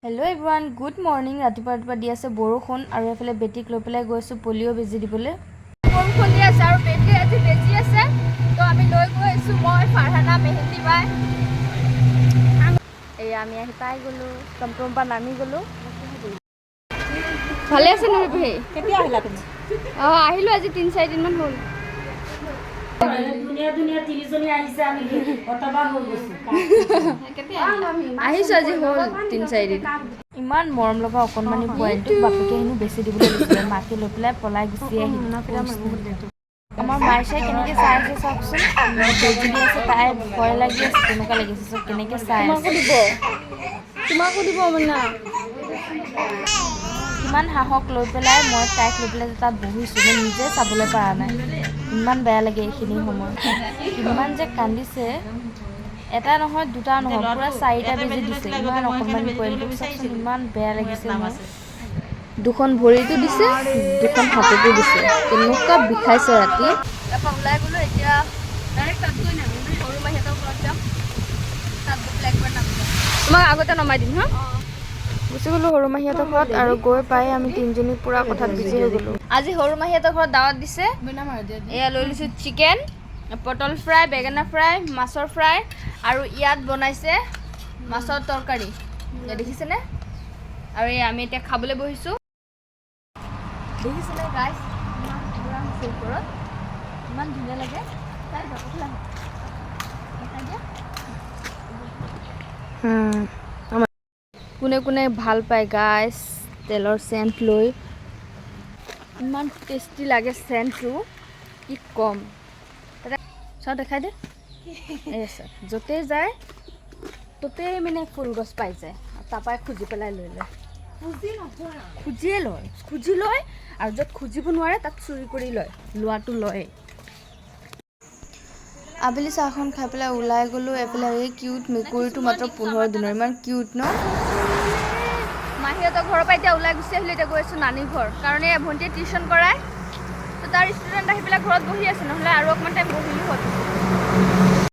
Hello' everyone, good morning. ৰাতিপুৱা দি আছে বৰষুণ আৰু এফালে বেটিক লৈ পেলাই গৈছোঁ পলিঅ' বেজি দিবলৈ। বৰষুণ দি আছে আৰু বেটি আজি বেজি আছে, তো আমি লৈ গৈ আছোঁ। মই ফাৰহানা, মেহেন্দি বাই, এয়া আমি আহি পাই গ'লোঁ। টমটমৰ পৰা নামি গ'লোঁ। ভালে আছে নুৰি পেহী? কেতিয়া আহিলা তুমি? অঁ, আহিলোঁ আজি 3-4 দিনমান হ'ল। আহিছোঁ আজি হ'ল 3-4 দিন। ইমান মৰম লগা অকণমানি পোৱালিটোক বাপেকে হেনো বেছি দিবলৈ দিছিলে, মাকে লৈ পেলাই পলাই গুচি আহিলে। আমাৰ মায়ে চাই কেনেকৈ চাই আছে চাওকচোন। বেজি দি আছে, তাই ভয় লাগি আছে, তেনেকুৱা লাগিছে। চব কেনেকৈ চাই আছে। তোমাকো দিব মানে কিমান সাহস লৈ পেলাই মই তাইক লৈ পেলাই তাত বহিছোঁ, মই নিজে চাবলৈ পৰা নাই। ইমান বেয়া লাগে এইখিনি সময়। কিমান যে কান্দিছে, এটা নহয় দুটা নহয়, পূৰা 4টা বেজি দিছে। ইমান অকণমানি পোৱালিটোক চাওকচোন, ইমান বেয়া লাগিছে মোৰ। 2খন ভৰিতো দিছে, 2খন হাততো দিছে। কেনেকুৱা বিষাইছে ৰাতি। তাৰপৰা ওলাই গ'লোঁ, এতিয়া ডাইৰেক্ট তাত গৈ নামিম। সৰু মাহীহঁতৰ ঘৰত যাম, তাত গৈ পেলাই একবাৰ নামিম। তোমাক আগতে নমাই দিম হা। গুচি গ'লোঁ সৰু মাহীহঁতৰ ঘৰত আৰু গৈ পাই আমি 3জনী পূৰা কথাত বিজি হৈ গ'লোঁ। আজি সৰু মাহীহঁতৰ ঘৰত দাৱত দিছে। এয়া লৈ লৈছোঁ চিকেন, পটল ফ্ৰাই, বেঙেনা ফ্ৰাই, মাছৰ ফ্ৰাই আৰু ইয়াত বনাইছে মাছৰ তৰকাৰী। দেখিছেনে? আৰু এই আমি এতিয়া খাবলৈ বহিছোঁ। দেখিছেনে গাইছ, ইমান ধুনীয়া হৈছে ওপৰত, ইমান ধুনীয়া লাগে। কোনে কোনে ভাল পায় গাইছ তেলৰ চেণ্ট লৈ, ইমান টেষ্টি লাগে চেণ্টটো, কি ক'ম। চাওঁ দেখাই দে। এই আছে, য'তেই যায় ত'তেই মানে ফুলগছ পাই যায়, তাৰপৰাই খুজি পেলাই লৈ লয়। খুজি লয় আৰু য'ত খুজিব নোৱাৰে তাত চুৰি কৰি লয়, লোৱাটো লয়। আবেলি চাহখন খাই পেলাই ওলাই গ'লোঁ। এফালে এই কিউট মেকুৰীটো মাত্ৰ 15 দিনৰ, ইমান কিউট ন। মাহীহঁতৰ ঘৰৰ পৰা এতিয়া ওলাই গুচি আহিলোঁ। এতিয়া গৈ আছোঁ নানীৰ ঘৰ, কাৰণ এই ভণ্টিয়ে টিউশ্যন কৰায়, তো তাৰ ষ্টুডেণ্ট আহি পেলাই ঘৰত বহি আছে, নহ'লে আৰু অকণমান টাইম বহিলোঁ হয়।